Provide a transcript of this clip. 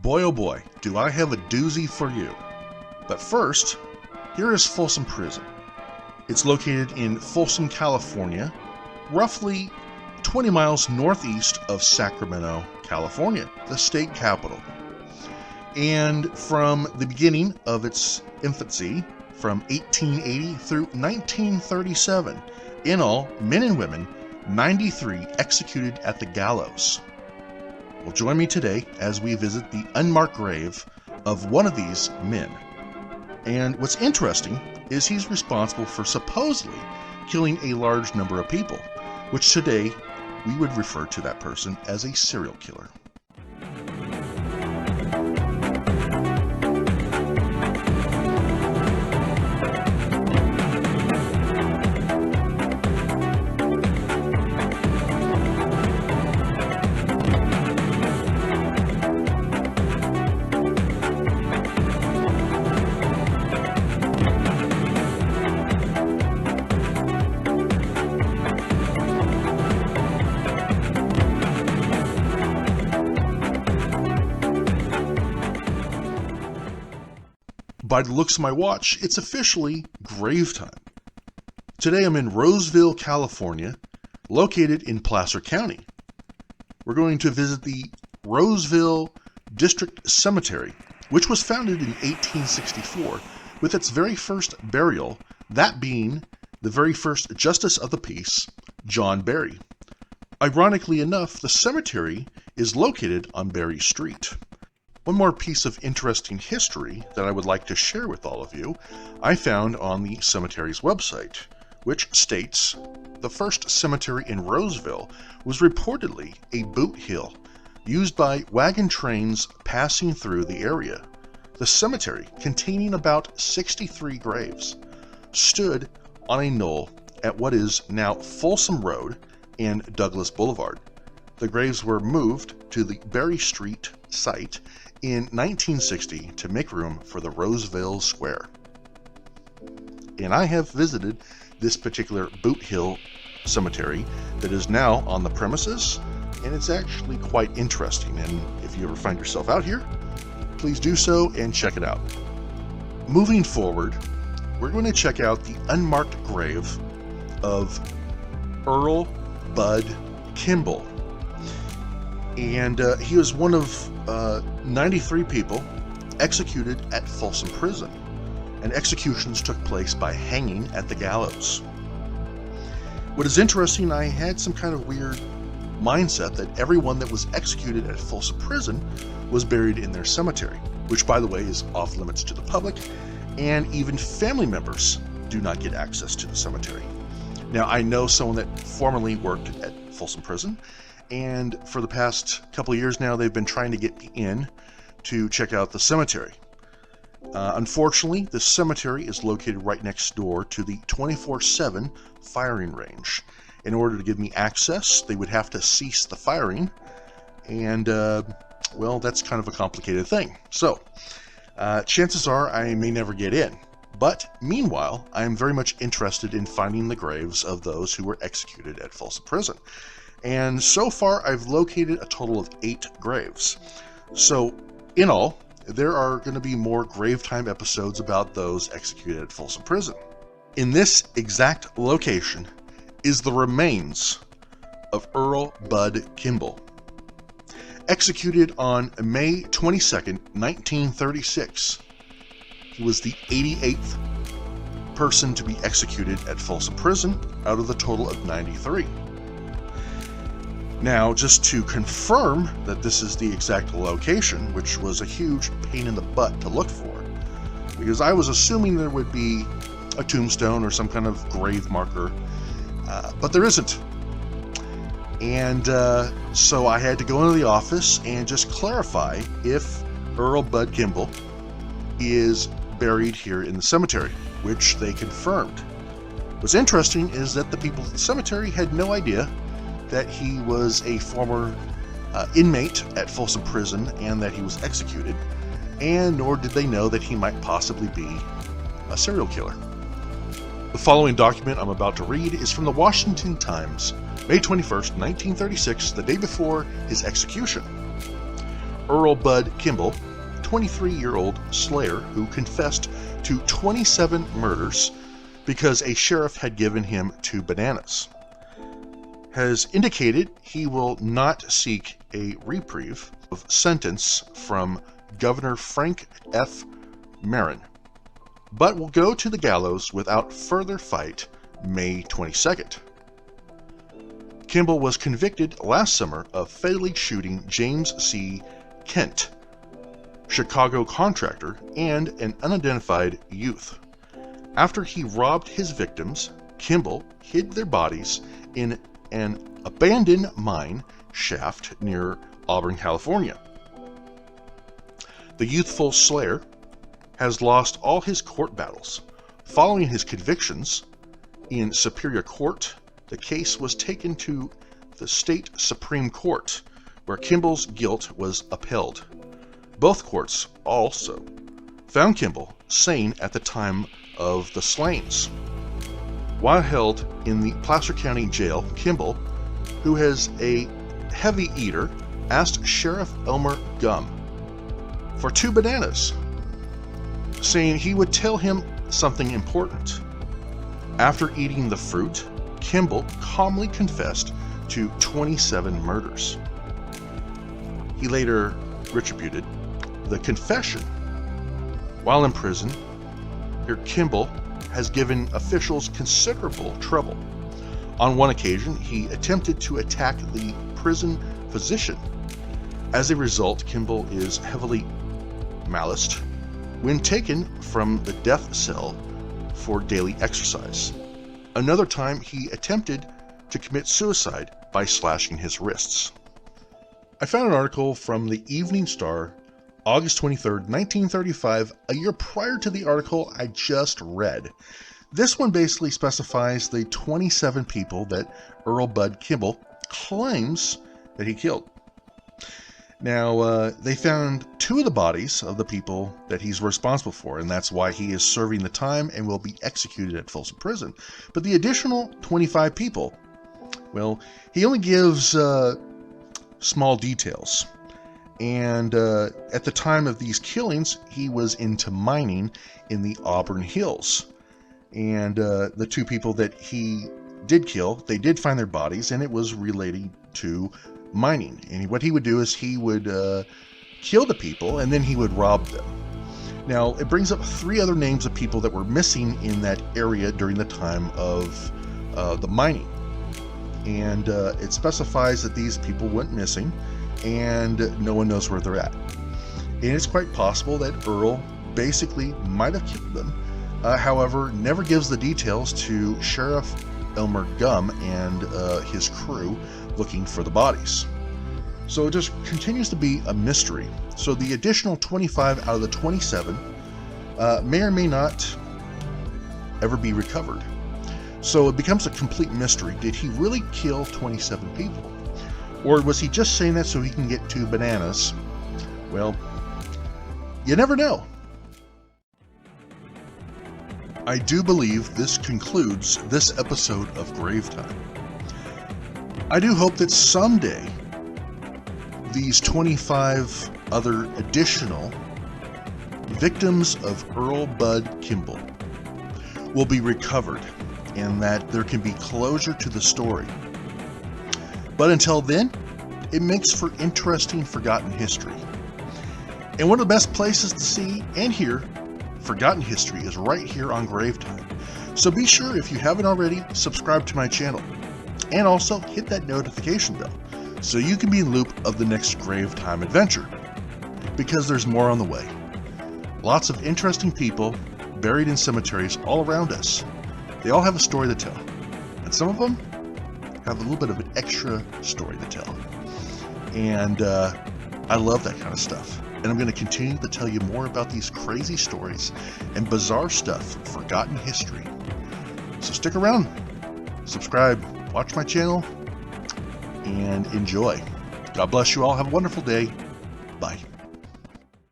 Boy oh boy, do I have a doozy for you. But first, here is Folsom Prison. It's located in Folsom, California, roughly 20 miles northeast of Sacramento, California, the state capital. And from the beginning of its infancy, from 1880 through 1937, in all, men and women, 93 executed at the gallows. Well, join me today as we visit the unmarked grave of one of these men. And what's interesting is he's responsible for supposedly killing a large number of people, which today we would refer to that person as a serial killer. By the looks of my watch, it's officially grave time. Today I'm in Roseville, California, located in Placer County. We're going to visit the Roseville District Cemetery, which was founded in 1864 with its very first burial, that being the very first Justice of the Peace, John Berry. Ironically enough, the cemetery is located on Berry Street. One more piece of interesting history that I would like to share with all of you, I found on the cemetery's website, which states the first cemetery in Roseville was reportedly a boot hill used by wagon trains passing through the area. The cemetery, containing about 63 graves, stood on a knoll at what is now Folsom Road and Douglas Boulevard. The graves were moved to the Berry Street site in 1960 to make room for the Roseville Square. And I have visited this particular Boot Hill cemetery that is now on the premises, and it's actually quite interesting. And if you ever find yourself out here, please do so and check it out. Moving forward, we're going to check out the unmarked grave of Earl Budd Kimball. And he was one of 93 people executed at Folsom Prison, and executions took place by hanging at the gallows. What is interesting, I had some kind of weird mindset that everyone that was executed at Folsom Prison was buried in their cemetery, which, by the way, is off limits to the public, and even family members do not get access to the cemetery. Now, I know someone that formerly worked at Folsom Prison, and for the past couple of years now, they've been trying to get me in to check out the cemetery. Unfortunately, the cemetery is located right next door to the 24/7 firing range. In order to give me access, they would have to cease the firing, and, well, that's kind of a complicated thing. So, chances are I may never get in. But, meanwhile, I am very much interested in finding the graves of those who were executed at Folsom Prison. And so far, I've located a total of 8 graves. So, in all, there are going to be more grave time episodes about those executed at Folsom Prison. In this exact location is the remains of Earl Budd Kimball. Executed on May 22nd, 1936. He was the 88th person to be executed at Folsom Prison out of the total of 93. Now, just to confirm that this is the exact location, which was a huge pain in the butt to look for, because I was assuming there would be a tombstone or some kind of grave marker, but there isn't. And so I had to go into the office and just clarify if Earl Budd Kimball is buried here in the cemetery, which they confirmed. What's interesting is that the people at the cemetery had no idea that he was a former inmate at Folsom Prison and that he was executed, and nor did they know that he might possibly be a serial killer. The following document I'm about to read is from the Washington Times, May 21st, 1936, the day before his execution. Earl Budd Kimball, 23-year-old slayer who confessed to 27 murders because a sheriff had given him 2 bananas, has indicated he will not seek a reprieve of sentence from Governor Frank F. Marin, but will go to the gallows without further fight May 22nd. Kimball was convicted last summer of fatally shooting James C. Kent, Chicago contractor, and an unidentified youth. After he robbed his victims, Kimball hid their bodies in an abandoned mine shaft near Auburn, California. The youthful slayer has lost all his court battles. Following his convictions in Superior Court, the case was taken to the state Supreme Court, where Kimball's guilt was upheld. Both courts also found Kimball sane at the time of the slayings. While held in the Placer County Jail, Kimball, who is a heavy eater, asked Sheriff Elmer Gum for 2 bananas, saying he would tell him something important. After eating the fruit, Kimball calmly confessed to 27 murders. He later retributed the confession. While in prison, Kimball has given officials considerable trouble. On one occasion, he attempted to attack the prison physician. As a result, Kimball is heavily maliced when taken from the death cell for daily exercise. Another time, he attempted to commit suicide by slashing his wrists. I found an article from the Evening Star, August 23rd, 1935, a year prior to the article I just read. This one basically specifies the 27 people that Earl Budd Kimball claims that he killed. Now, they found 2 of the bodies of the people that he's responsible for, and that's why he is serving the time and will be executed at Folsom Prison. But the additional 25 people, well, he only gives small details. And at the time of these killings, he was into mining in the Auburn Hills. And the 2 people that he did kill, they did find their bodies, and it was relating to mining. And what he would do is he would kill the people, and then he would rob them. Now, it brings up 3 other names of people that were missing in that area during the time of the mining. And it specifies that these people went missing, and no one knows where they're at. And it's quite possible that Earl basically might have killed them, however, never gives the details to Sheriff Elmer Gum and his crew looking for the bodies. So it just continues to be a mystery. So the additional 25 out of the 27 may or may not ever be recovered. So it becomes a complete mystery. Did he really kill 27 people? Or was he just saying that so he can get 2 bananas? Well, you never know. I do believe this concludes this episode of Grave Time. I do hope that someday these 25 other additional victims of Earl Budd Kimball will be recovered and that there can be closure to the story. But until then, it makes for interesting forgotten history. And one of the best places to see and hear forgotten history is right here on Grave Time. So be sure, if you haven't already, subscribe to my channel. And also hit that notification bell so you can be in the loop of the next Grave Time adventure. Because there's more on the way. Lots of interesting people buried in cemeteries all around us. They all have a story to tell. And some of them have a little bit of an extra story to tell. And I love that kind of stuff. And I'm going to continue to tell you more about these crazy stories and bizarre stuff from forgotten history. So stick around, subscribe, watch my channel, and enjoy. God bless you all. Have a wonderful day. Bye.